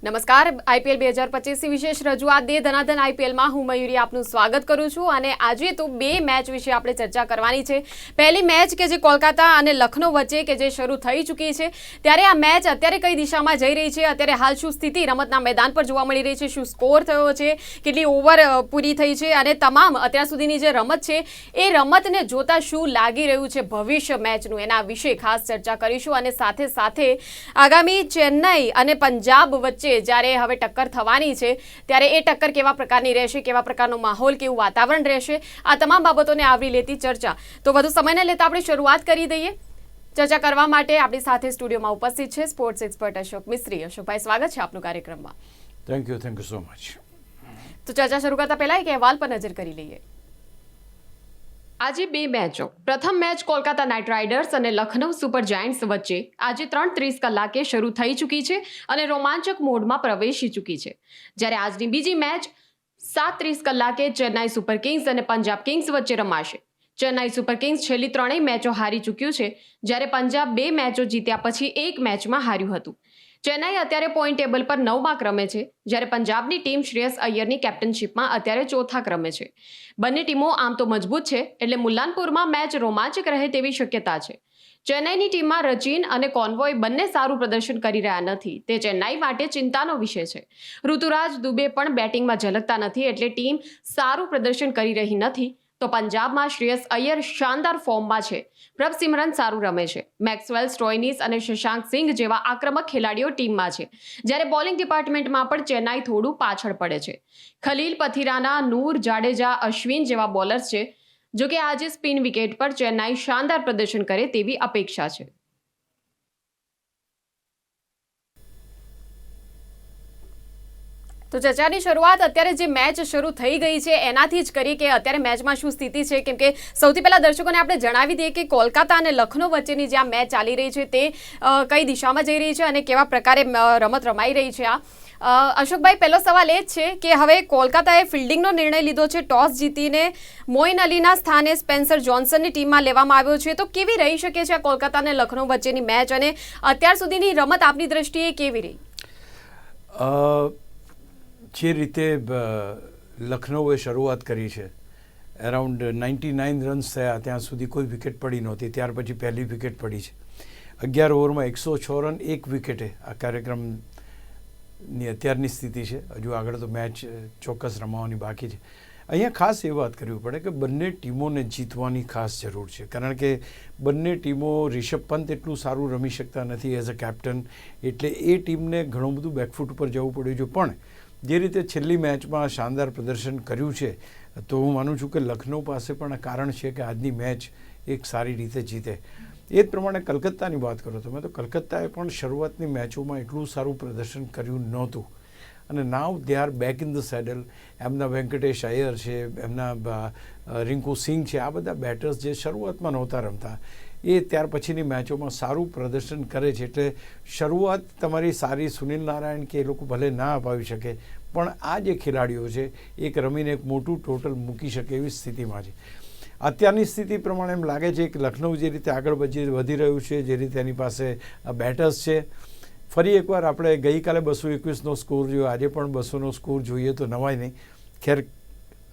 નમસ્કાર આઈપીએલ 2025 વિશેષ રજૂઆત દે ધનાધન આઈપીએલમાં હું મયુરી આપનું સ્વાગત કરું છું અને આજે તો બે મેચ વિશે આપણે ચર્ચા કરવાની છે। પહેલી મેચ કે જે કોલકાતા અને લખનૌ વચ્ચે કે જે શરૂ થઈ ચૂકી છે ત્યારે આ મેચ અત્યારે કઈ દિશામાં જઈ રહી છે, અત્યારે હાલ શું સ્થિતિ રમતના મેદાન પર જોવા મળી રહી છે, શું સ્કોર થયો છે, કેટલી ઓવર પૂરી થઈ છે અને તમામ અત્યાર સુધીની જે રમત છે એ રમતને જોતા શું લાગી રહ્યું છે ભવિષ્ય મેચનું એના વિશે ખાસ ચર્ચા કરીશું। અને સાથે સાથે આગામી ચેન્નઈ અને પંજાબ વચ્ચે જ્યારે હવે ટક્કર થવાની છે ત્યારે એ ટક્કર કેવા પ્રકારની રહેશે, કેવા પ્રકારનો માહોલ, કેવું વાતાવરણ રહેશે, આ તમામ બાબતોને આવરી લેતી ચર્ચા। તો વધુ સમય ન લેતા આપણે શરૂઆત કરી દઈએ। ચર્ચા કરવા માટે આપણી સાથે સ્ટુડિયોમાં ઉપસ્થિત છે સ્પોર્ટ્સ એક્સપર્ટ અશોક મિસ્ત્રી। અશોકભાઈ, સ્વાગત છે આપનું કાર્યક્રમમાં। Thank you so much. તો ચર્ચા શરૂ કરતા પહેલા એક અહેવાલ પર નજર કરી લઈએ। આજે બે મેચો, પ્રથમ મેચ કોલકાતા નાઇટ રાઇડર્સ અને લખનૌ સુપર જાયન્ટ્સ વચ્ચે આજે 3:30 કલાકે શરૂ થઈ ચૂકી છે અને રોમાંચક મોડમાં પ્રવેશી ચૂકી છે, જ્યારે આજની બીજી મેચ 7:30 કલાકે ચેન્નાઈ સુપર કિંગ્સ અને પંજાબ કિંગ્સ વચ્ચે રમાશે। ચેન્નાઈ સુપર કિંગ્સ છેલ્લી ત્રણેય મેચો હારી ચૂક્યું છે, જ્યારે પંજાબ બે મેચો જીત્યા પછી એક મેચમાં હાર્યું હતું। ચેન્નાઈ અત્યારે પોઈન્ટ ટેબલ પર 9મા ક્રમે છે, જ્યારે પંજાબની ટીમ શ્રેયસ અય્યરની કેપ્ટનશીપમાં અત્યારે 4થા ક્રમે છે। બંને ટીમો આમ તો મજબૂત છે, એટલે મુલ્લાનપુરમાં મેચ રોમાંચક રહે તેવી શક્યતા છે। ચેન્નાઈની ટીમમાં રચીન અને કોન્વોય બંને સારું પ્રદર્શન કરી રહ્યા નથી, તે ચેન્નાઈ માટે ચિંતાનો વિષય છે। ઋતુરાજ દુબે પણ બેટિંગમાં ઝલકતા નથી, એટલે ટીમ સારું પ્રદર્શન કરી રહી નથી। તો પંજાબમાં શ્રેયસ અય્યર શાનદાર ફોર્મમાં છે, પ્રભસિમરન સારું રમે છે, મેક્સવેલ સ્ટોઇનિસ અને શશાંક સિંઘ જેવા આક્રમક ખેલાડીઓ ટીમમાં છે, જ્યારે બોલિંગ ડિપાર્ટમેન્ટમાં પણ ચેન્નાઈ થોડું પાછળ પડે છે। ખલીલ પથિરાના, નૂર જાડેજા, અશ્વિન જેવા બોલર્સ છે, જો કે આજે સ્પિન વિકેટ પર ચેન્નાઈ શાનદાર પ્રદર્શન કરે તેવી અપેક્ષા છે। તો ચર્ચાની શરૂઆત અત્યારે જે મેચ શરૂ થઈ ગઈ છે એનાથી જ કરી કે અત્યારે મેચમાં શું સ્થિતિ છે, કેમ કે સૌથી પહેલા દર્શકોને આપણે જણાવી દઈએ કે કોલકાતા અને લખનૌ વચ્ચેની જે આ મેચ ચાલી રહી છે તે કઈ દિશામાં જઈ રહી છે અને કેવા પ્રકારે રમત રમાઈ રહી છે। અશોકભાઈ, પહેલો સવાલ એ જ છે કે હવે કોલકાતાએ ફિલ્ડિંગનો નિર્ણય લીધો છે, ટોસ જીતીને મોઇન અલીના સ્થાને સ્પેન્સર જોન્સનની ટીમમાં લેવામાં આવ્યો છે, તો કેવી રહી શકે છે આ કોલકાતા અને લખનૌ વચ્ચેની મેચ અને અત્યાર સુધીની રમત આપની દ્રષ્ટિએ કેવી રહી? જે રીતે લખનૌએ શરૂઆત કરી છે, અરાઉન્ડ 99 રન્સ થયા, ત્યાં સુધી કોઈ વિકેટ પડી નહોતી, ત્યાર પછી પહેલી વિકેટ પડી છે। 11 ઓવરમાં 106 રન, એક વિકેટે આ કાર્યક્રમની અત્યારની સ્થિતિ છે। હજુ આગળ તો મેચ ચોક્કસ રમાવાની બાકી છે। અહીંયા ખાસ એ વાત કરવી પડે કે બંને ટીમોને જીતવાની ખાસ જરૂર છે, કારણ કે બંને ટીમો રિષભ પંત એટલું સારું રમી શકતા નથી એઝ અ કેપ્ટન, એટલે એ ટીમને ઘણું બધું બેકફૂટ ઉપર જવું પડ્યું છે। પણ જે રીતે છેલ્લી મેચમાં શાનદાર પ્રદર્શન કર્યું છે, તો હું માનું છું કે લખનૌ પાસે પણ કારણ છે કે આજની મેચ એક સારી રીતે જીતે। એ જ પ્રમાણે કલકત્તાની વાત કરો તમે, તો કલકત્તાએ પણ શરૂઆતની મેચોમાં એટલું સારું પ્રદર્શન કર્યું નહોતું અને now they are back in the saddle. એમના વેંકટેશ અય્યર છે, એમના રિંકુ સિંઘ છે, આ બધા બેટર્સ જે શરૂઆતમાં નહોતા રમતા એ ત્યાર પછીની મેચોમાં સારું પ્રદર્શન કરે છે, એટલે શરૂઆત તમારી સારી, સુનિલ નારાયણ કે એ લોકો ભલે ના અપાવી શકે, પણ આ જે ખેલાડીઓ છે એક રમીને એક મોટું ટોટલ મૂકી શકે એવી સ્થિતિમાં છે। અત્યારની સ્થિતિ પ્રમાણે એમ લાગે છે કે લખનૌ જે રીતે આગળ વધી રહ્યું છે, જે રીતે એની પાસે બેટર્સ છે, ફરી એકવાર આપણે ગઈકાલે 221નો સ્કોર જોયો, આજે પણ 200નો સ્કોર જોઈએ તો નવાય નહીં। ખેર,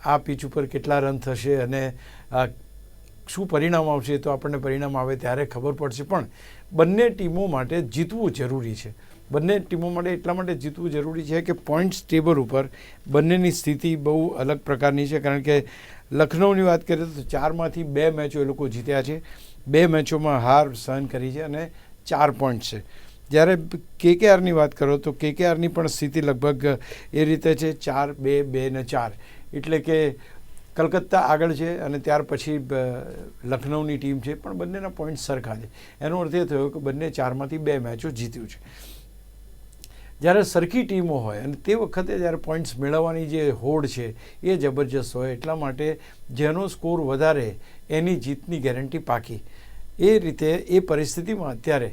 આ પિચ ઉપર કેટલા રન થશે અને શું પરિણામ આવશે તો આપણને પરિણામ આવે ત્યારે ખબર પડશે, પણ બંને ટીમો માટે જીતવું જરૂરી છે। બંને ટીમો માટે એટલા માટે જીતવું જરૂરી છે કે પોઈન્ટ્સ ટેબલ ઉપર બંનેની સ્થિતિ બહુ અલગ પ્રકારની છે, કારણ કે લખનૌની વાત કરીએ તો 4માંથી 2 મેચો એ લોકો જીત્યા છે, 2 મેચોમાં હાર સહન કરી છે અને 4 પોઈન્ટ છે। જ્યારે KKRની વાત કરો તો KKRની પણ સ્થિતિ લગભગ એ રીતે છે, 4, 2, 2 ને 4, એટલે કે કલકત્તા આગળ છે અને ત્યાર પછી લખનૌની ટીમ છે, પણ બંનેના પોઈન્ટ સરખા છે। એનો અર્થ એ થયો કે બંને 4માંથી 2 મેચો જીત્યું છે। જ્યારે સરખી ટીમો હોય અને તે વખતે જ્યારે પોઈન્ટ્સ મેળવવાની જે હોડ છે એ જબરજસ્ત હોય, એટલા માટે જેનો સ્કોર વધારે એની જીતની ગેરંટી પાકી। એ રીતે એ પરિસ્થિતિમાં અત્યારે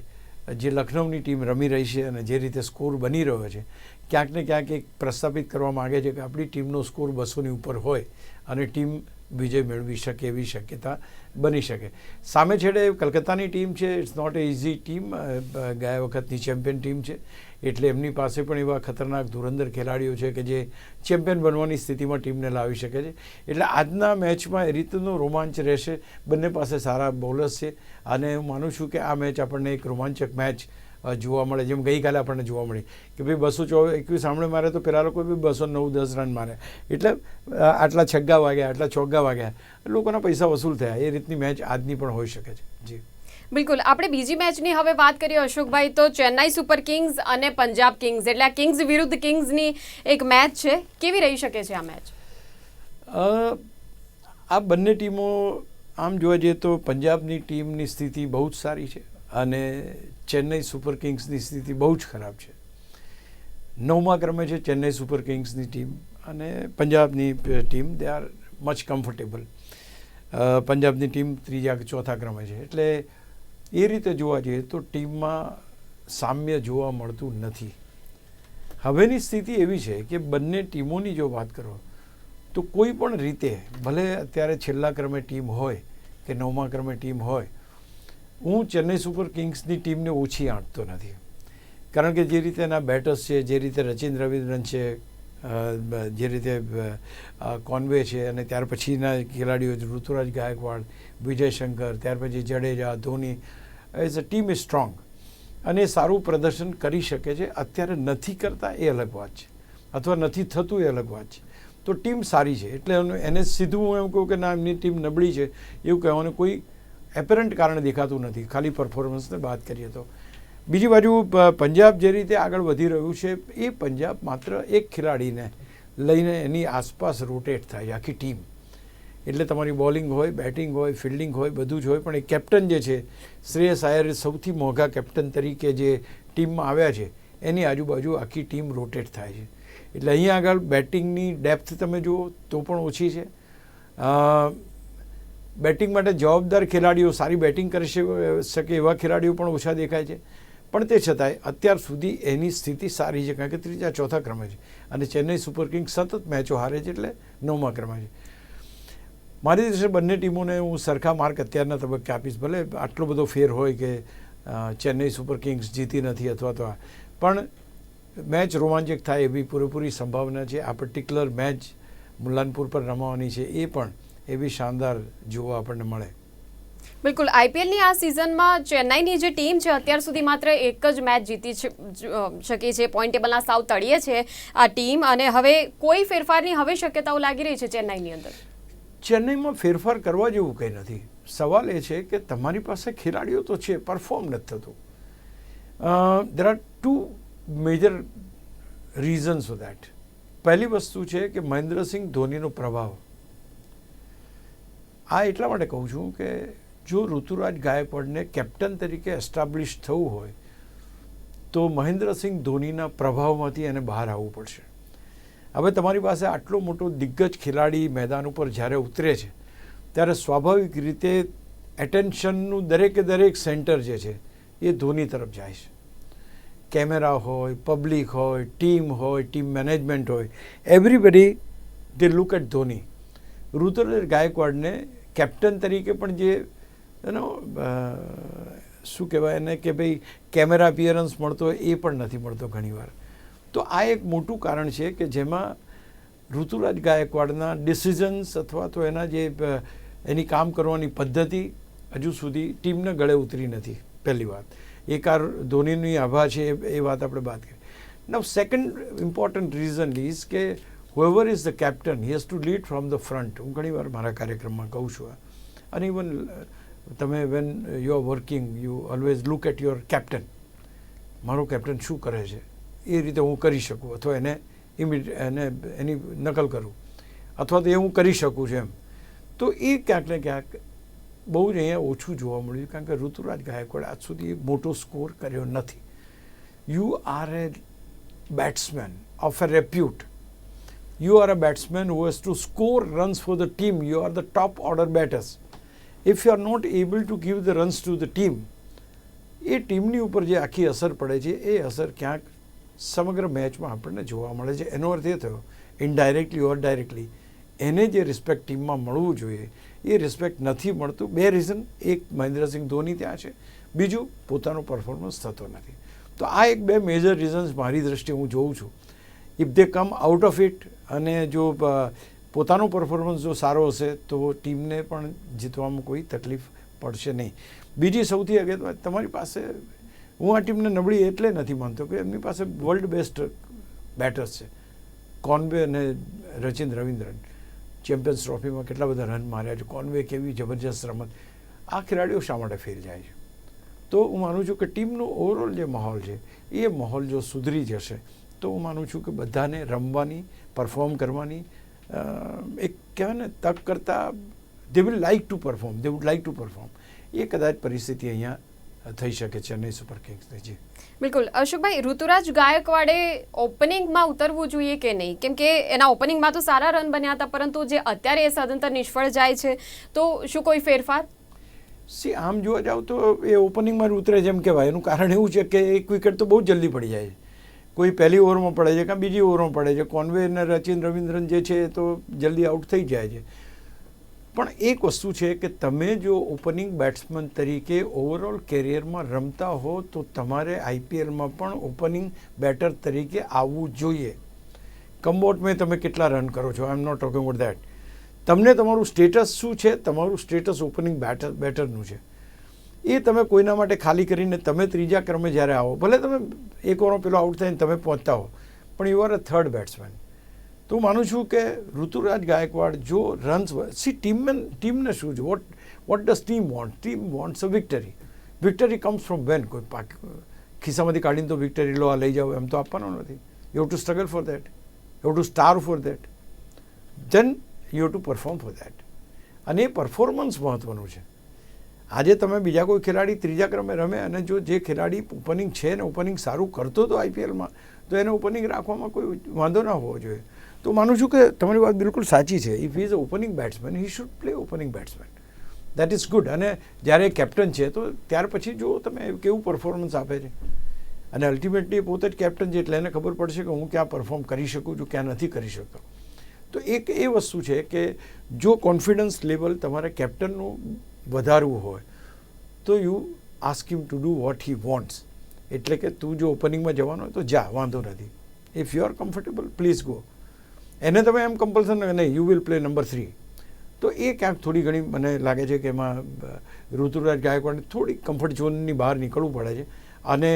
જે લખનૌની ટીમ રમી રહી છે અને જે રીતે સ્કોર બની રહ્યો છે, ક્યાંક ને ક્યાંક એક પ્રસ્થાપિત કરવા માગે છે કે આપણી ટીમનો સ્કોર 200ની ઉપર હોય અને ટીમ વિજય મેળવી શકે એવી શક્યતા બની શકે. સામે છેડે કલકત્તાની ટીમ છે. It's not a easy team. ગયા વખતની ચેમ્પિયન ટીમ છે એટલે એમની પાસે પણ એવા ખતરનાક ધુરંધર ખેલાડીઓ છે કે જે ચેમ્પિયન બનવાની સ્થિતિમાં ટીમને લાવી શકે છે. એટલે આજના મેચમાં એ રીતનો રોમાંચ રહેશે. બંને પાસે સારા બોલર્સ છે અને હું માનું છું કે આ મેચ આપણને એક રોમાંચક મેચ જોવા મળે. જેમ ગઈકાલે આપણને જોવા મળી કે ભાઈ 221 સામે મારે તો પેલા લોકો બી 209-10 રન મારે એટલે આટલા છગ્ગા વાગ્યા, આટલા ચોગ્ગા વાગ્યા, લોકોના પૈસા વસૂલ થયા. એ રીતની મેચ આજની પણ હોઈ શકે છે. જી બિલકુલ. આપણે બીજી મેચની હવે વાત કરીએ અશોકભાઈ, તો ચેન્નાઈ સુપર કિંગ્સ અને પંજાબ કિંગ્સ, એટલે આ કિંગ્સ વિરુદ્ધ કિંગ્સની એક મેચ છે. કેવી રહી શકે છે આ મેચ? આ બંને ટીમો આમ જોવા જઈએ તો પંજાબની ટીમની સ્થિતિ બહુ જ સારી છે અને ચેન્નાઈ સુપર કિંગ્સની સ્થિતિ બહુ જ ખરાબ છે. 9મા ક્રમે છે ચેન્નાઈ સુપર કિંગ્સની ટીમ અને પંજાબની team they are much comfortable. પંજાબની ટીમ 3-4 ક્રમે છે. એટલે એ રીતે જોવા જઈએ તો ટીમમાં સામ્ય જોવા મળતું નથી. હવેની સ્થિતિ એવી છે કે બંને ટીમોની જો વાત કરો તો કોઈ પણ રીતે ભલે અત્યારે છેલ્લા ક્રમે ટીમ હોય કે 9મા ક્રમે ટીમ હોય, હું ચેન્નાઈ સુપર કિંગ્સની ટીમને ઓછી આંટતો નથી. કારણ કે જે રીતે એના બેટર્સ છે, જે રીતે રચિન રવિન્દ્રન છે, જે રીતે કોન્વે છે અને ત્યાર પછીના ખેલાડીઓ ઋતુરાજ ગાયકવાડ, વિજય શંકર, ત્યાર પછી Jadeja, Dhoni, as a team is strong અને સારું પ્રદર્શન કરી શકે છે. અત્યારે નથી કરતા એ અલગ વાત છે અથવા નથી થતું એ અલગ વાત છે. તો ટીમ સારી છે એટલે એને સીધું હું એમ કહું કે ના એમની ટીમ નબળી છે એવું કહેવાનું કોઈ એપરન્ટ કારણ દેખાતું નથી, ખાલી પરફોર્મન્સને બાદ કરીએ તો. બીજી બાજુ પંજાબ જે રીતે આગળ વધી રહ્યું છે એ પંજાબ માત્ર એક ખેલાડીને લઈને એની આસપાસ રોટેટ થાય છે આખી ટીમ. એટલે તમારી બોલિંગ હોય, બેટિંગ હોય, ફિલ્ડિંગ હોય, બધું જ હોય. પણ એ કેપ્ટન જે છે શ્રેયસ આયર સૌથી મોંઘા કેપ્ટન તરીકે જે ટીમમાં આવ્યા છે એની આજુબાજુ આખી ટીમ રોટેટ થાય છે. એટલે અહીંયા આગળ બેટિંગની ડેપ્થ તમે જુઓ તો પણ ઓછી છે. બેટિંગ માટે જવાબદાર ખેલાડીઓ, સારી બેટિંગ કરી શકે એવા ખેલાડીઓ પણ ઓછા દેખાય છે. પણ તે છતાંય અત્યાર સુધી એની સ્થિતિ સારી છે કારણ કે 3-4 ક્રમે છે અને ચેન્નાઈ સુપર કિંગ્સ સતત મેચો હારે છે એટલે 9મા ક્રમે છે. મારી દ્રષ્ટિએ બંને ટીમોને હું સરખા માર્ક અત્યારના તબક્કે આપીશ. ભલે આટલો બધો ફેર હોય કે ચેન્નાઈ સુપર કિંગ્સ જીતી નથી અથવા તો પણ મેચ રોમાંચક થાય એવી પૂરેપૂરી સંભાવના છે. આ પર્ટિક્યુલર મેચ મુલ્લાનપુર પર રમવાની છે એ પણ એવી શાનદાર જોવા આપણને મળે. બિલકુલ. આઈપીએલની આ સિઝનમાં ચેન્નાઈની જે ટીમ છે અત્યાર સુધી માત્ર એક જ મેચ જીતી શકી છે. પોઈન્ટ ટેબલના સાવ તળિયે છે આ ટીમ અને હવે કોઈ ફેરફારની હવે શક્યતાઓ લાગી રહી છે ચેન્નાઈની અંદર. ચેન્નાઈમાં ફેરફાર કરવા જેવું કંઈ નથી. સવાલ એ છે કે તમારી પાસે ખેલાડીઓ તો છે, પરફોર્મ નથી થતું. There are 2 major reasons for that. પહેલી વસ્તુ છે કે મહેન્દ્રસિંહ ધોનીનો પ્રભાવ. આ એટલા માટે કહું છું કે જો ઋતુરાજ ગાયકવાડને કેપ્ટન તરીકે એસ્ટાબ્લિશ થવું હોય તો મહેન્દ્રસિંહ ધોનીના પ્રભાવમાંથી એને બહાર આવવું પડશે. હવે તમારી પાસે આટલો મોટો દિગ્ગજ ખેલાડી મેદાન ઉપર જ્યારે ઉતરે છે ત્યારે સ્વાભાવિક રીતે એટેન્શનનું દરેક સેન્ટર જે છે એ ધોની તરફ જાય છે. કેમેરા હોય, પબ્લિક હોય, ટીમ મેનેજમેન્ટ હોય, everybody they look at Dhoni. Ruturaj ગાયકવાડને કેપ્ટન તરીકે પણ જે એનો શું કહેવાય એને કે ભાઈ કેમેરા અપિયરન્સ મળતો હોય એ પણ નથી મળતો ઘણીવાર. તો આ એક મોટું કારણ છે કે જેમાં ઋતુરાજ ગાયકવાડના ડિસિઝન્સ અથવા તો એના જે એની કામ કરવાની પદ્ધતિ હજુ સુધી ટીમને ગળે ઉતરી નથી. પહેલી વાત એક આ ધોનીની આભા છે એ વાત આપણે વાત કરી. નાઉ સેકન્ડ ઇમ્પોર્ટન્ટ રીઝન ઇઝ કે whoever is the captain, he has to lead from the front. હું ઘણીવાર મારા કાર્યક્રમમાં કહું છું અને ઇવન તમે when you are working you always look at your captain. મારો કેપ્ટન શું કરે છે એ રીતે હું કરી શકું અથવા એની નકલ કરું અથવા તો એ હું કરી શકું છું એમ. તો એ ક્યાંક ને ક્યાંક બહુ જ અહીંયા ઓછું જોવા મળ્યું કારણ કે ઋતુરાજ ગાયકવાડ આજ સુધી મોટો સ્કોર કર્યો નથી. You are a batsman of a repute. You are a batsman who has to score runs for the team. You are the top order batters. If you are not able to give the runs to the team, એ ટીમની ઉપર જે આખી અસર પડે છે એ અસર ક્યાંક સમગ્ર મેચમાં આપણને જોવા મળે છે. એનો અર્થ એ થયો ઇનડાયરેક્ટલી ઓર ડાયરેક્ટલી એને જે રિસ્પેક્ટ ટીમમાં મળવું જોઈએ એ રિસ્પેક્ટ નથી મળતું. 2 રીઝન, એક મહેન્દ્રસિંહ ધોની ત્યાં છે, બીજું પોતાનો પરફોર્મન્સ થતો નથી. તો આ એક 2 મેજર રીઝન્સ મારી દ્રષ્ટિએ હું જોઉં છું. If they come out of it અને જો પોતાનો પરફોર્મન્સ જો સારો હશે તો ટીમને પણ જીતવામાં કોઈ તકલીફ પડશે નહીં. બીજી સૌથી અગત્ય વાત, તમારી પાસે, હું આ ટીમને નબળી એટલે નથી માનતો કે એમની પાસે વર્લ્ડ બેસ્ટ બેટર્સ છે. કોન્વે અને રચિન રવિન્દ્રન ચેમ્પિયન્સ ટ્રોફીમાં કેટલા બધા રન માર્યા છે. કોન્વે કેવી જબરજસ્ત રમત. આ ખેલાડીઓ શા માટે ફેલ જાય છે? તો હું માનું છું કે ટીમનો ઓવરઓલ જે માહોલ છે એ માહોલ જો સુધરી જશે તો હું માનું છું કે બધાને રમવાની, પરફોર્મ કરવાની એક કહેવાય ને તક કરતાં they will like to perform, they would like to perform. એ કદાચ પરિસ્થિતિ અહીંયા થઈ શકે ચેન્નઈ સુપર કિંગ્સની. જી બિલકુલ. અશોકભાઈ, ઋતુરાજ ગાયકવાડે ઓપનિંગમાં ઉતરવું જોઈએ કે નહીં? કેમ કે એના ઓપનિંગમાં તો સારા રન બન્યા હતા, પરંતુ જે અત્યારે એ સદંતર નિષ્ફળ જાય છે, તો શું કોઈ ફેરફાર? આમ જોવા જાવ તો એ ઓપનિંગમાં ઉતરે જેમ કહેવાય. એનું કારણ એવું છે કે એક વિકેટ તો બહુ જલ્દી પડી જાય છે. કોઈ પહેલી ઓવરમાં પડે છે કાં બીજી ઓવરમાં પડે છે. કોન્વે અને રચિન રવિન્દ્રન જે છે એ તો જલ્દી આઉટ થઈ જાય છે. પણ એક વસ્તુ છે કે તમે જો ઓપનિંગ બેટ્સમેન તરીકે ઓવરઓલ કેરિયરમાં રમતા હો તો તમારે આઈપીએલમાં પણ ઓપનિંગ બેટર તરીકે આવવું જોઈએ. કમબોટ મેં તમે કેટલા રન કરો છો, I am not talking about that. તમને તમારું સ્ટેટસ શું છે? તમારું સ્ટેટસ ઓપનિંગ બેટરનું છે. એ તમે કોઈના માટે ખાલી કરીને તમે ત્રીજા ક્રમે જ્યારે આવો, ભલે તમે એક ઓવરમાં પેલો આઉટ થઈને તમે પહોંચતા હો, પણ you are a third batsman. તો હું માનું છું કે ઋતુરાજ ગાયકવાડ જો રન્સ, ટીમને શું છે, what does team want? Team wants a victory. Victory comes from when? કોઈ ખિસ્સામાંથી કાઢીને તો વિક્ટરી લો, આ લઈ જાઓ એમ તો આપવાનો નથી. You have to struggle for that, you have to star for that, then you have to perform for that. અને એ પરફોર્મન્સ મહત્ત્વનું છે. આજે તમે બીજા કોઈ ખેલાડી ત્રીજા ક્રમે રમે અને જો જે ખેલાડી ઓપનિંગ છે ને ઓપનિંગ સારું કરતો હતો આઈપીએલમાં, તો એને ઓપનિંગ રાખવામાં કોઈ વાંધો ના હોવો જોઈએ. તો માનું છું કે તમારી વાત બિલકુલ સાચી છે. If he is a opening batsman, he should play opening batsman. That is good. અને જ્યારે કેપ્ટન છે તો ત્યાર પછી જો તમે કેવું પરફોર્મન્સ આપે છે, અને અલ્ટિમેટલી પોતે જ કેપ્ટન છે એટલે એને ખબર પડશે કે હું ક્યાં પરફોર્મ કરી શકું છું, ક્યાં નથી કરી શકતો. તો એક એ વસ્તુ છે કે જો કોન્ફિડન્સ લેવલ તમારે કેપ્ટનનું વધારવું હોય તો you ask him to do what he wants. એટલે કે તું જો ઓપનિંગમાં જવાનો હોય તો જા, વાંધો નથી. If you are comfortable, please go. એને તમે એમ કમ્પલ્સન નહીં, યુ વિલ પ્લે નંબર 3. તો એ ક્યાંક થોડી ઘણી મને લાગે છે કે એમાં ઋતુરાજ ગાયકવાડને થોડી કમ્ફર્ટ ઝોનની બહાર નીકળવું પડે છે. અને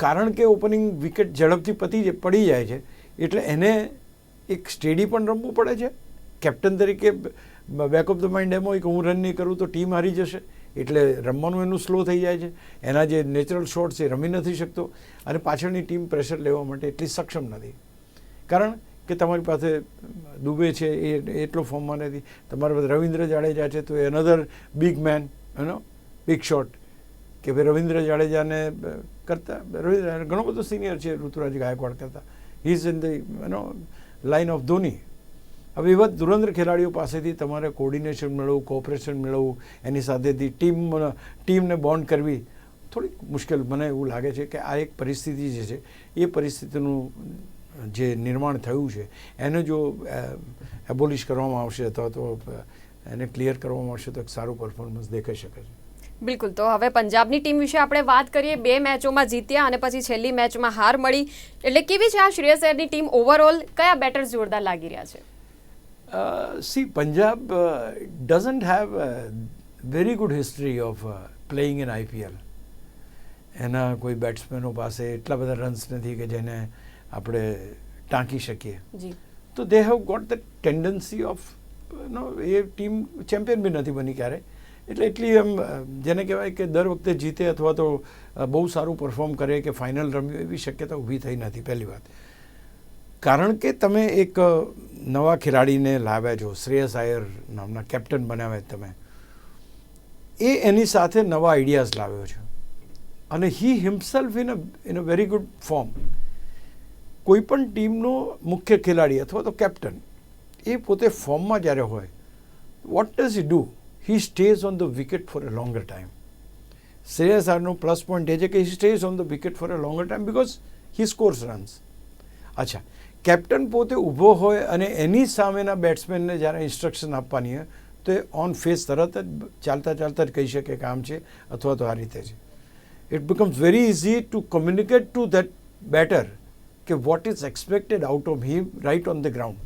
કારણ કે ઓપનિંગ વિકેટ ઝડપથી પડી જાય છે એટલે એને એક સ્ટેડી પણ રમવું પડે છે. કેપ્ટન તરીકે બેક ઓફ ધ માઇન્ડ એમ હોય કે હું રન નહીં કરું તો ટીમ હારી જશે, એટલે રમવાનું એનું સ્લો થઈ જાય છે. એના જે નેચરલ શોટ્સ એ રમી નથી શકતો અને પાછળની ટીમ પ્રેશર લેવા માટે એટલી સક્ષમ નથી. કારણ કે તમારી પાસે દુબે છે એ એટલો ફોર્મમાં નથી. તમારા પાસે રવિન્દ્ર જાડેજા છે તો એ another big man, big shot. કે ભાઈ રવિન્દ્ર જાડેજાને કરતાં રવિન્દ્ર ઘણો બધો સિનિયર છે ઋતુરાજ ગાયકવાડ કરતાં. He is in the line of Dhoni. હવે એવા ધુરંધર ખેલાડીઓ પાસેથી તમારે કોર્ડિનેશન મેળવવું, કોઓપરેશન મેળવવું, એની સાથેથી ટીમને બોન્ડ કરવી થોડીક મુશ્કેલ મને એવું લાગે છે કે આ એક પરિસ્થિતિ જે છે એ પરિસ્થિતિનું જે નિર્માણ થયું છે એને જો એબોલિશ કરવામાં આવશે અથવા તો એને ક્લિયર કરવામાં આવશે તો એક સારું પરફોર્મન્સ દેખાઈ શકે છે. બિલકુલ. તો હવે પંજાબની ટીમ વિશે આપણે વાત કરીએ. 2 મેચોમાં જીત્યા અને પછી છેલ્લી મેચમાં હાર મળી. એટલે કેવી છે આ શ્રેયસ અય્યરની ટીમ ઓવરઓલ? કયા બેટર્સ જોરદાર લાગી રહ્યા છે? Punjab doesn't have very good history of playing in IPL. એના કોઈ બેટ્સમેનો પાસે એટલા બધા રન્સ નથી કે જેને આપણે ટાંકી શકીએ. તો they have got the tendency of એ ટીમ ચેમ્પિયન બી નથી બની ક્યારે. એટલે એટલી એમ જેને કહેવાય કે દર વખતે જીતે અથવા તો બહુ સારું પરફોર્મ કરે કે ફાઇનલ રમ્યું એવી શક્યતા ઊભી થઈ નથી. પહેલી વાત, કારણ કે તમે એક નવા ખેલાડીને લાવ્યા છો, શ્રેયસ અય્યર નામના કેપ્ટન બનાવ્યા તમે, એ એની સાથે નવા આઈડિયાઝ લાવ્યો છે અને he himself in a very good form. કોઈ પણ ટીમનો મુખ્ય ખેલાડી અથવા તો કેપ્ટન એ પોતે ફોર્મમાં જ્યારે હોય, what does he do? He stays on the wicket for a longer time. Shreyas અય્યરનો પ્લસ પોઈન્ટ એ છે કે he stays on the wicket for a longer time because he scores runs. અચ્છા, કેપ્ટન પોતે ઊભો હોય અને એની સામેના બેટ્સમેનને જ્યારે ઇન્સ્ટ્રક્શન આપવાની હોય તો એ ઓન ફેસ તરત જ ચાલતા ચાલતા જ કહી શકે કે આમ છે અથવા તો આ રીતે છે. It becomes very easy to communicate to that batter કે what is expected out of him right on the ground.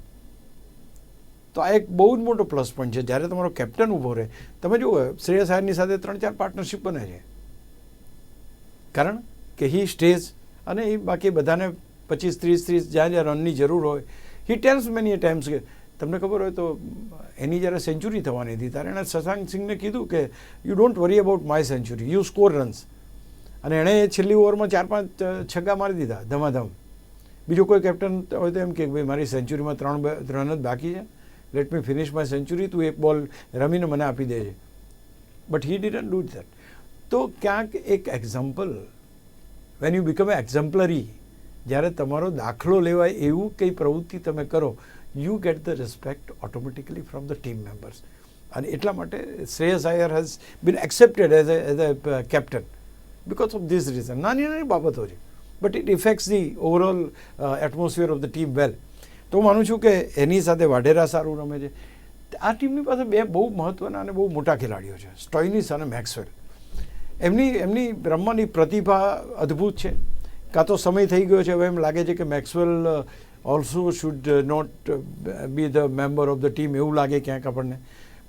તો આ એક બહુ જ મોટો પ્લસ પોઈન્ટ છે. જ્યારે તમારો કેપ્ટન ઊભો રહે, તમે જુઓ શ્રેયસ આયરની સાથે 3-4 પાર્ટનરશિપ બને છે, કારણ કે હી સ્ટેઝ અને એ બાકી બધાને 25-30 જ્યાં જ્યાં રનની જરૂર હોય, હી ટેલ્સ મેની ટાઈમ્સ કે તમને ખબર હોય તો એની જ્યારે સેન્ચુરી થવાની હતી ત્યારે એણે શશાંક સિંહને કીધું કે you don't worry about my century, you score runs. અને એણે છેલ્લી ઓવરમાં 4-5 છગ્ગા મારી દીધા ધમાધમ. બીજો કોઈ કેપ્ટન હોય તો એમ કે ભાઈ મારી સેન્ચુરીમાં 3 રન જ બાકી છે, let me finish my century, તું એક બોલ રમીને મને આપી દેજે. But he didn't do that. તો ક્યાંક એક example, when you become a exemplary, જ્યારે તમારો દાખલો લેવાય એવું કંઈ પ્રવૃત્તિ તમે કરો, you get the respect automatically from the team members. અને એટલા માટે Shreyas Iyer has been accepted as a captain because of this reason. નાની નાની બાબતો છે, but it effects the overall atmosphere of the team well. તો હું માનું છું કે એની સાથે વાઢેરા સારું રમે છે. આ ટીમની પાસે 2 બહુ મહત્ત્વના અને બહુ મોટા ખેલાડીઓ છે, સ્ટોઇનિસ અને મેક્સવેલ. એમની રમવાની પ્રતિભા અદ્ભુત છે. કાં તો સમય થઈ ગયો છે, હવે એમ લાગે છે કે Maxwell also should not be the member of the team, એવું લાગે ક્યાંક આપણને.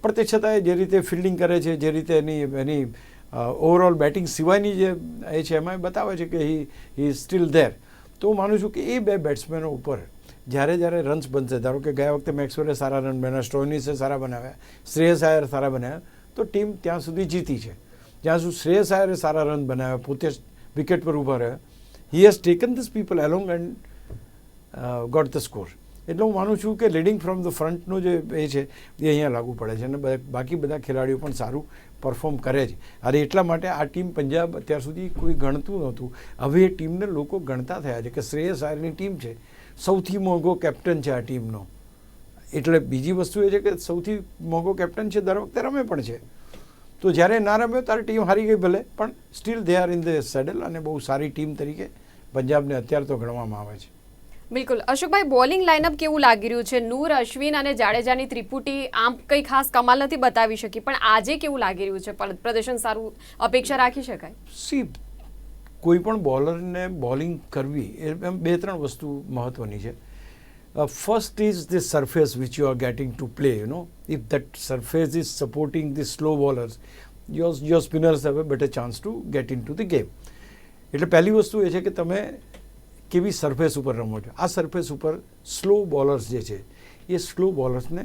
પણ તે છતાંય જે રીતે ફિલ્ડિંગ કરે છે, જે રીતે એની ઓવરઓલ બેટિંગ સિવાયની જે એ છે એમાં બતાવે છે કે હી સ્ટીલ ધેર. તો હું માનું છું કે એ 2 બેટ્સમેનો ઉપર જ્યારે રન્સ બનશે, ધારો કે ગયા વખતે મેક્સવેલે સારા રન બનાવ્યા, સ્ટોઇનિસે સારા બનાવ્યા, શ્રેયસ આયર સારા બનાવ્યા, તો ટીમ ત્યાં સુધી જીતી છે. જ્યાં સુધી શ્રેયસ આયરે સારા રન બનાવ્યા, પોતે વિકેટ પર ઊભા રહ્યા, he has taken this people along and got the score. એટલે હું માનું છું કે લીડિંગ ફ્રોમ ધ ફ્રન્ટનું જે એ છે એ અહીંયા લાગુ પડે છે અને બાકી બધા ખેલાડીઓ પણ સારું પરફોર્મ કરે છે. અને એટલા માટે આ ટીમ પંજાબ અત્યાર સુધી કોઈ ગણતું નહોતું, હવે એ ટીમને લોકો ગણતા થયા છે કે શ્રેયસ આયરની ટીમ છે, સૌથી મોંઘો કેપ્ટન છે આ ટીમનો. એટલે બીજી વસ્તુ એ છે કે સૌથી મોંઘો કેપ્ટન છે, દર વખતે રમે પણ છે. તો જ્યારે ના રમ્યો ત્યારે ટીમ હારી ગઈ ભલે, પણ steel they are in the saddle અને બહુ સારી ટીમ તરીકે પંજાબને અત્યારે તો ગણવામાં આવે છે. બિલકુલ. અશોકભાઈ, બોલિંગ લાઇનઅપ કેવું લાગી રહ્યું છે? નૂર, અશ્વિન અને જાડેજાની ત્રિપુટી આમ કંઈ ખાસ કમાલ નથી બતાવી શકી, પણ આજે કેવું લાગી રહ્યું છે? પ્રદર્શન સારું અપેક્ષા રાખી શકાય? સી, કોઈ પણ બોલરને બોલિંગ કરવી એમ 2-3 વસ્તુ મહત્ત્વની છે. First is the surface which you are getting to play. If that surface is supporting the slow bowlers, your spinners have a better chance to get into the game. એટલે પહેલી વસ્તુ એ છે કે તમે કેવી સરફેસ ઉપર રમો છો. આ સરફેસ ઉપર સ્લો બોલર્સ જે છે એ સ્લો બોલર્સને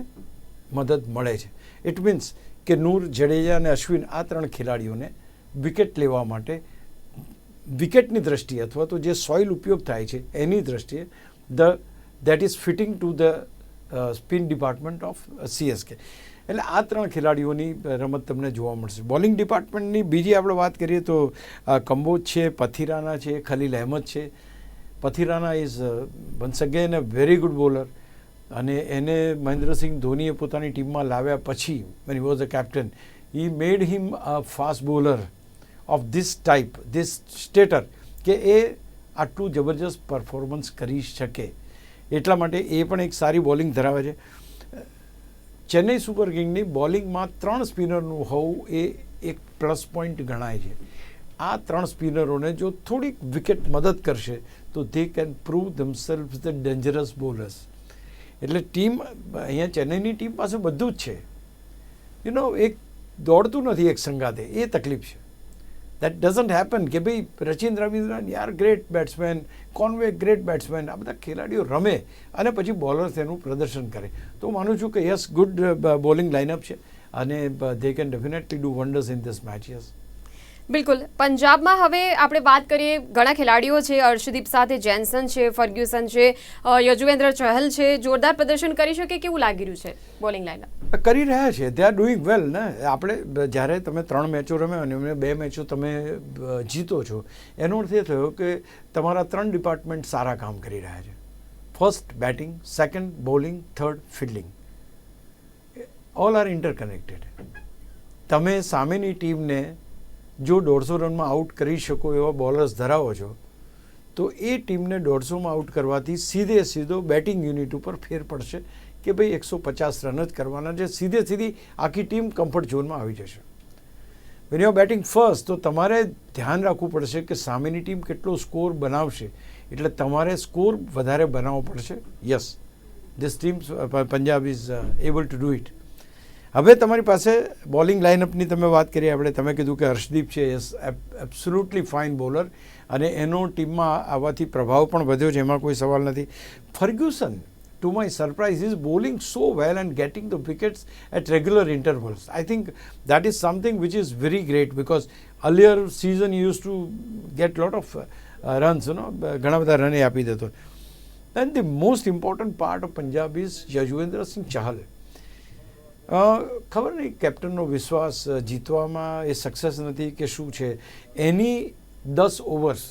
મદદ મળે છે. ઇટ મીન્સ કે નૂર, જડેજા અને અશ્વિન, આ 3 ખેલાડીઓને વિકેટ લેવા માટે વિકેટની દ્રષ્ટિએ અથવા તો જે સોઇલ ઉપયોગ થાય છે એની દ્રષ્ટિએ that is fitting to the spin department of CSK. એટલે આ 3 ખેલાડીઓની રમત તમને જોવા મળશે. બોલિંગ ડિપાર્ટમેન્ટની બીજી આપણે વાત કરીએ તો કંબોજ છે, પથિરાના છે, ખલીલ અહેમદ છે. Pathirana is once again a very good bowler અને એને મહેન્દ્રસિંહ ધોનીએ પોતાની ટીમમાં લાવ્યા પછી when he was a captain, he made him a fast bowler of this type, this stature, કે એ આટલું જબરજસ્ત પરફોર્મન્સ કરી શકે. એટલા માટે એ પણ એક સારી બોલિંગ ધરાવે છે. ચેન્નઈ સુપર કિંગની બોલિંગમાં 3 સ્પિનરનું હોવું એ એક પ્લસ પોઈન્ટ ગણાય છે. આ 3 સ્પિનરોને જો થોડીક વિકેટ મદદ કરશે તો they can prove themselves the dangerous bowlers. એટલે ટીમ અહીંયા ચેન્નઈની ટીમ પાસે બધું જ છે. એક દોડતું નથી એક સંગાતે, એ તકલીફ છે. દેટ ડઝન્ટ હેપન કે ભાઈ રચિન રવિન્દ્રન યાર great batsman, Conway great batsman, આ બધા ખેલાડીઓ રમે અને પછી બોલર્સ એનું પ્રદર્શન કરે. તો હું માનું છું કે યસ, ગુડ બોલિંગ લાઇનઅપ છે અને they can definitely do wonders in this matches. બિલકુલ. પંજાબમાં હવે આપણે વાત કરીએ, ઘણા ખેલાડીઓ છે, અર્શદીપ સાથે જેન્સન છે, ફર્ગ્યુસન છે, યજુવેન્દ્ર ચહલ છે, જોરદાર પ્રદર્શન કરી શકે કેવું લાગી રહ્યું છે બોલિંગ લાઇનઅપ? કરી રહ્યા છે, દે આર ડુઈંગ વેલ ને. આપણે જ્યારે તમે 3 મેચો રમ્યા અને એમને 2 મેચો તમે જીતો છો, એનો અર્થ એ થયો કે તમારા 3 ડિપાર્ટમેન્ટ સારા કામ કરી રહ્યા છે. First batting, second bowling, third fielding, all are interconnected. તમે સામેની ટીમને જો 150 રનમાં આઉટ કરી શકો એવા બોલર્સ ધરાવો છો તો એ ટીમને 150માં આઉટ કરવાથી સીધો બેટિંગ યુનિટ ઉપર ફેર પડશે કે ભાઈ 150 રન જ કરવાના છે, સીધી આખી ટીમ કમ્ફર્ટ ઝોનમાં આવી જશે. When you are batting first તો તમારે ધ્યાન રાખવું પડશે કે સામેની ટીમ કેટલો સ્કોર બનાવશે, એટલે તમારે સ્કોર વધારે બનાવવો પડશે. Yes, this team Punjab is able to do it. હવે તમારી પાસે બોલિંગ લાઇનઅપની તમે વાત કરી, આપણે તમે કીધું કે હર્ષદીપ છે, યસ એબ્સોલ્યુટલી ફાઇન બોલર, અને એનો ટીમમાં આવવાથી પ્રભાવ પણ વધ્યો છે, એમાં કોઈ સવાલ નથી. Fergusson, to my surprise, is bowling so well and getting the wickets at regular intervals. I think that is something which is very great, because earlier season he used to get lot of runs, ઘણા બધા run એ આપી દેતો. And the most important part of Punjab is Yuzvendra Singh Chahal. ખબર નહીં કેપ્ટનનો વિશ્વાસ જીતવામાં એ success નથી કે શું છે. એની 10 overs,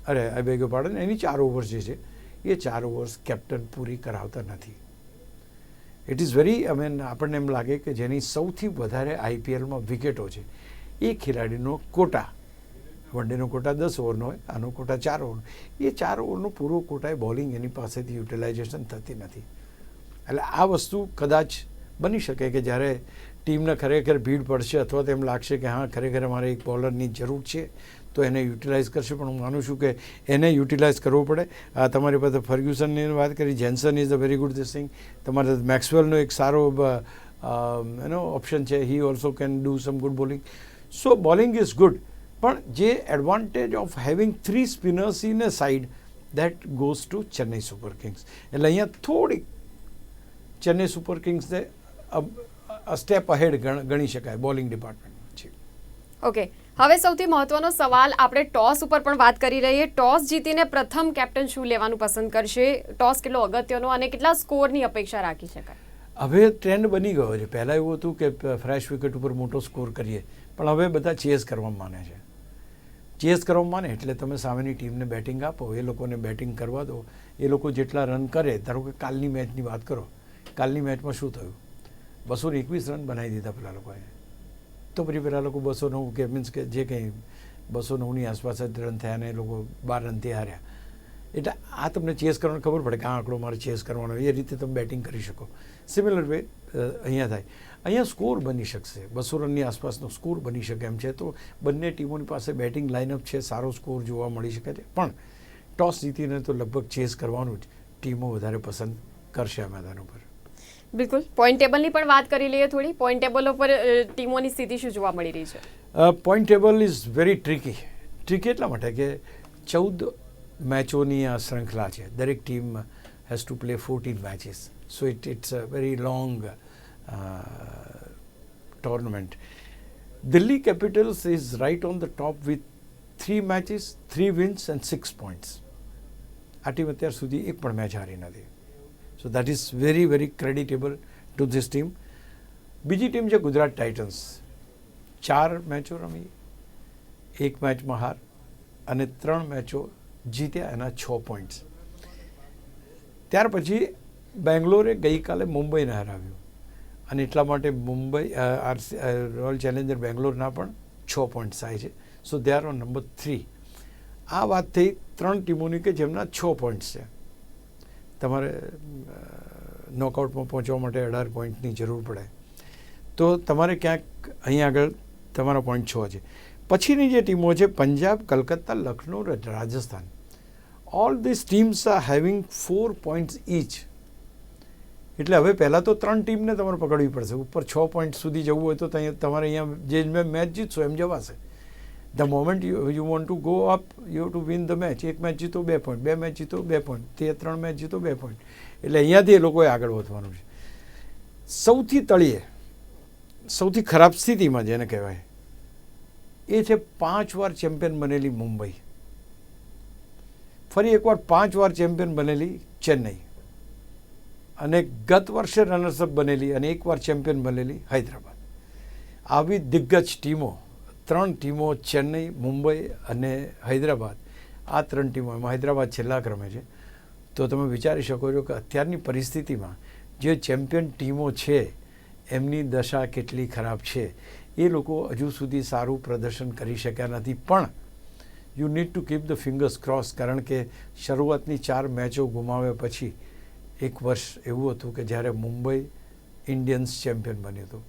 I bag your pardon, any 4 overs જે છે એ 4 ઓવર્સ કેપ્ટન પૂરી કરાવતા નથી. ઇટ ઇઝ વેરી, આપણને એમ લાગે કે જેની સૌથી વધારે આઈપીએલમાં વિકેટો છે એ ખેલાડીનો કોટા, વન ડેનો કોટા 10 ઓવરનો હોય, આનો કોટા 4 ઓવરનો, એ 4 ઓવરનો પૂરો કોટા એ બોલિંગ એની પાસેથી યુટિલાઇઝેશન થતી નથી. એટલે આ વસ્તુ કદાચ બની શકે કે જ્યારે ટીમને ખરેખર ભીડ પડશે અથવા તો એમ લાગશે કે હા ખરેખર અમારે એક બોલરની જરૂર છે તો એને યુટિલાઇઝ કરશે. પણ હું માનું છું કે એને યુટિલાઇઝ કરવો પડે. તમારી પાસે ફર્ગ્યુસનની વાત કરી, Jansen is a very good this thing. તમારે મેક્સવેલનો એક સારો ઓપ્શન છે, he also can do some good bowling. So bowling is good, પણ જે advantage of having 3 spinners in a side that goes to Chennai super kings. એટલે અહીંયા થોડીક ચેન્નઈ સુપર કિંગ્સને સ્ટેપ અહેડ ગણી શકાય બોલિંગ ડિપાર્ટમેન્ટમાં છે. ઓકે, હવે સૌથી મહત્વનો સવાલ, આપણે ટોસ ઉપર પણ વાત કરી રહીએ. ટોસ જીતીને પ્રથમ કેપ્ટન શું લેવાનું પસંદ કરશે? ટોસ કેટલો અગત્યનો અને કેટલા સ્કોરની અપેક્ષા રાખી શકાય? હવે ટ્રેન્ડ બની ગયો છે. પહેલાં એવું હતું કે ફ્રેશ વિકેટ ઉપર મોટો સ્કોર કરીએ, પણ હવે બધા ચેઝ કરવામાં માને છે. ચેઝ કરવામાં માને એટલે તમે સામેની ટીમને બેટિંગ આપો, એ લોકોને બેટિંગ કરવા દો, એ લોકો જેટલા રન કરે. ધારો કે કાલની મેચની વાત કરો, કાલની મેચમાં શું થયું? 221 રન બનાવી દીધા પેલા લોકોએ. તો પછી પેલા લોકો 209 કે મીન્સ કે જે કંઈ 209ની આસપાસ જ રન થયા અને એ લોકો 12 રનથી હાર્યા. એટલે આ તમને ચેસ કરવાનું ખબર પડે કે આ આંકડો મારે ચેસ કરવાનો, એ રીતે તમે બેટિંગ કરી શકો. સિમિલર વે અહીંયા થાય. અહીંયા સ્કોર બની શકશે, 200 રનની આસપાસનો સ્કોર બની શકે એમ છે. તો બંને ટીમોની પાસે બેટિંગ લાઇનઅપ છે, સારો સ્કોર જોવા મળી શકે છે. પણ ટોસ જીતીને તો લગભગ ચેસ કરવાનું જ ટીમો વધારે પસંદ કરશે આ મેદાન ઉપર. બિલકુલ. પોઈન્ટ ટેબલની પણ વાત કરી લઈએ થોડી. પોઈન્ટ ટેબલ ઉપર ટીમોની સ્થિતિ શું જોવા મળી રહી છે? Point table is very tricky. Tricky એટલા માટે કે 14 મેચોની આ શૃંખલા છે. દરેક team has to play 14 matches. So it's a very long tournament. Delhi capitals is right on the top with 3 matches, 3 wins and 6 points. આ ટીમ અત્યાર સુધી એક પણ મેચ હારી નથી. So that is very, very creditable to this team. બીજી team છે Gujarat Titans. 4 મેચો રમી, 1 મેચમાં હાર અને 3 મેચો જીત્યા, એના 6 પોઈન્ટ્સ. ત્યાર પછી બેંગ્લોરે ગઈકાલે મુંબઈને હરાવ્યું અને એટલા માટે મુંબઈ રોયલ ચેલેન્જર બેંગ્લોરના પણ 6 પોઈન્ટ્સ થાય છે. સો દે આર ઓન નંબર 3. આ વાત થઈ 3 ટીમોની કે જેમના 6 પોઈન્ટ્સ છે. તમારે નોકઆઉટમાં પહોંચવા માટે 18 પોઈન્ટની જરૂર પડે, તો તમારે ક્યાંક અહીંયા આગળ તમારા પોઈન્ટ 6 છે. પછીની જે ટીમો છે Punjab, Calcutta, Lucknow, Rajasthan, all this teams are having 4 points each. એટલે હવે પહેલાં તો 3 ટીમને તમારે પકડવી પડશે. ઉપર 6 પોઈન્ટ સુધી જવું હોય તો તમારે અહીંયા જે મેચ જીતશો એમ જવાશે. The moment you want to go up, you have to win the match. 1 match જીતો 2 પોઈન્ટ, 2 મેચ જીતો 2 પોઈન્ટ, 3 મેચ જીતો 2 પોઈન્ટ. એટલે અહીંયાથી એ લોકોએ આગળ વધવાનું છે. સૌથી તળિયે, સૌથી ખરાબ સ્થિતિમાં જેને કહેવાય એ છે 5 વાર ચેમ્પિયન બનેલી મુંબઈ, ફરી એકવાર 5 વાર ચેમ્પિયન બનેલી ચેન્નઈ, અને ગત વર્ષે રનર્સઅપ બનેલી અને 1 વાર ચેમ્પિયન બનેલી હૈદરાબાદ. આવી દિગ્ગજ ટીમો, 3 ટીમો, ચેન્નઈ, મુંબઈ અને હૈદરાબાદ, આ 3 ટીમો, એમાં હૈદરાબાદ છેલ્લા ક્રમે છે. તો તમે વિચારી શકો છો કે અત્યારની પરિસ્થિતિમાં જે ચેમ્પિયન ટીમો છે એમની દશા કેટલી ખરાબ છે. એ લોકો હજુ સુધી સારું પ્રદર્શન કરી શક્યા નથી. પણ you need to keep the fingers cross, કારણ કે શરૂઆતની 4 મેચો ગુમાવ્યા પછી એક વર્ષ એવું હતું કે જ્યારે મુંબઈ ઇન્ડિયન્સ ચેમ્પિયન બન્યું હતું.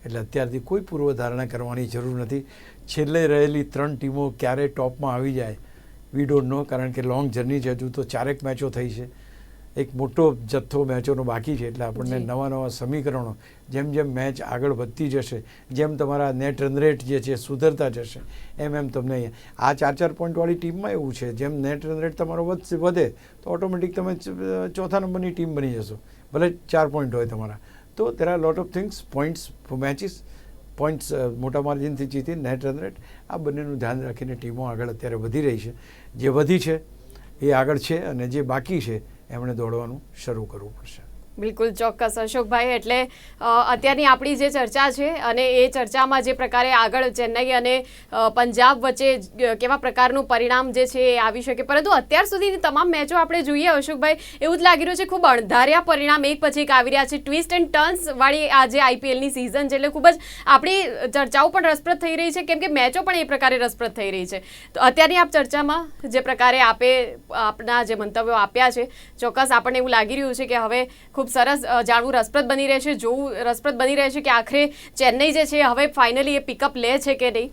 એટલે અત્યારથી કોઈ પૂર્વધારણા કરવાની જરૂર નથી. છેલ્લે રહેલી 3 ટીમો ક્યારે ટોપમાં આવી જાય વી ડોન્ટ નો, કારણ કે લોંગ જર્ની છે. હજુ તો 4 મેચો થઈ છે, એક મોટો જથ્થો મેચોનો બાકી છે. એટલે આપણને નવા સમીકરણો, જેમ જેમ મેચ આગળ વધતી જશે, જેમ તમારા નેટ રન રેટ જે છે સુધરતા જશે, એમ તમને આ 4-4 પોઈન્ટવાળી ટીમમાં એવું છે, જેમ નેટ રન રેટ તમારો વધે તો ઓટોમેટિક તમે 4થા નંબરની ટીમ બની જશો, ભલે 4 પોઈન્ટ હોય તમારા. તો there are lot of things, points matches, points મોટા માર્જિનથી જીતી, નેટ રન રેટ, આ બંનેનું ધ્યાન રાખીને ટીમો આગળ અત્યારે વધી રહી છે. જે વધી છે એ આગળ છે, અને જે બાકી છે એમણે દોડવાનું શરૂ કરવું પડશે. બિલકુલ ચોક્કસ અશોકભાઈ. એટલે અત્યારની આપણી જે ચર્ચા છે અને એ ચર્ચામાં જે પ્રકારે આગળ ચેન્નઈ અને પંજાબ વચ્ચે કેવા પ્રકારનું પરિણામ જે છે એ આવી શકે, પરંતુ અત્યાર સુધીની તમામ મેચો આપણે જોઈએ અશોકભાઈ, એવું જ લાગી રહ્યું છે ખૂબ અણધાર્યા પરિણામ એક પછી એક આવી રહ્યા છે. ટ્વિસ્ટ એન્ડ ટર્ન્સ વાળી આ જે આઈપીએલની સિઝન છે, એટલે ખૂબ જ આપણી ચર્ચાઓ પણ રસપ્રદ થઈ રહી છે, કેમ કે મેચો પણ એ પ્રકારે રસપ્રદ થઈ રહી છે. તો અત્યારની આપ ચર્ચામાં જે પ્રકારે આપના જે મંતવ્યો આપ્યા છે, ચોક્કસ આપણને એવું લાગી રહ્યું છે કે હવે ખૂબ સરસ જાણવું રસપ્રદ બની રહેશે, જોવું રસપ્રદ બની રહેશે કે આખરે ચેન્નઈ જે છે હવે ફાઇનલી એ પિકઅપ લે છે કે નહીં.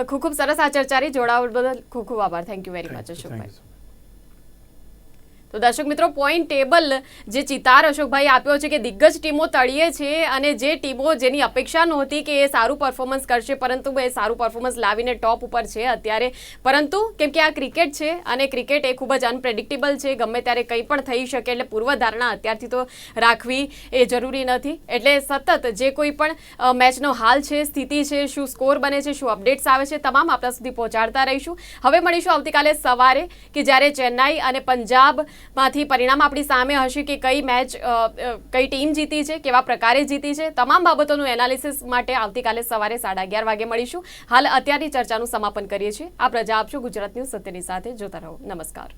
ખૂબ ખૂબ સરસ આ ચર્ચાની જોડાવા બદલ ખૂબ ખૂબ આભાર. થેન્ક યુ વેરી મચ અશોકભાઈ. તો દર્શક મિત્રો, પોઈન્ટ ટેબલ જે ચિતાર અશોકભાઈ આપ્યો છે કે દિગ્ગજ ટીમો તળિયે છે અને જે ટીમો જેની અપેક્ષા નહોતી કે એ સારું પરફોર્મન્સ કરશે, પરંતુ એ સારું પરફોર્મન્સ લાવીને ટોપ ઉપર છે અત્યારે. પરંતુ કેમ કે આ ક્રિકેટ છે અને ક્રિકેટ એ ખૂબ જ અનપ્રેડિક્ટેબલ છે, ગમે ત્યારે કંઈ પણ થઈ શકે, એટલે પૂર્વધારણા અત્યારથી તો રાખવી એ જરૂરી નથી. એટલે સતત જે કોઈ પણ મેચનો હાલ છે, સ્થિતિ છે, શું સ્કોર બને છે, શું અપડેટ્સ આવે છે, તમામ આપણા સુધી પહોંચાડતા રહીશું. હવે મળીશું આવતીકાલે સવારે કે જ્યારે ચેન્નઈ અને પંજાબ માંથી પરિણામ આપણી સામે હશે કે કઈ મેચ કઈ ટીમ જીતી છે, કેવા પ્રકારે જીતી છે. તમામ બાબતોનું એનાલિસિસ માટે આવતીકાલે સવારે 11:30 વાગે મળીશું. હાલ અત્યારની ચર્ચાનું સમાપન કરીએ છીએ. આપ રજા આપશો. ગુજરાત ન્યૂઝ સત્યની સાથે જોતા રહો. નમસ્કાર.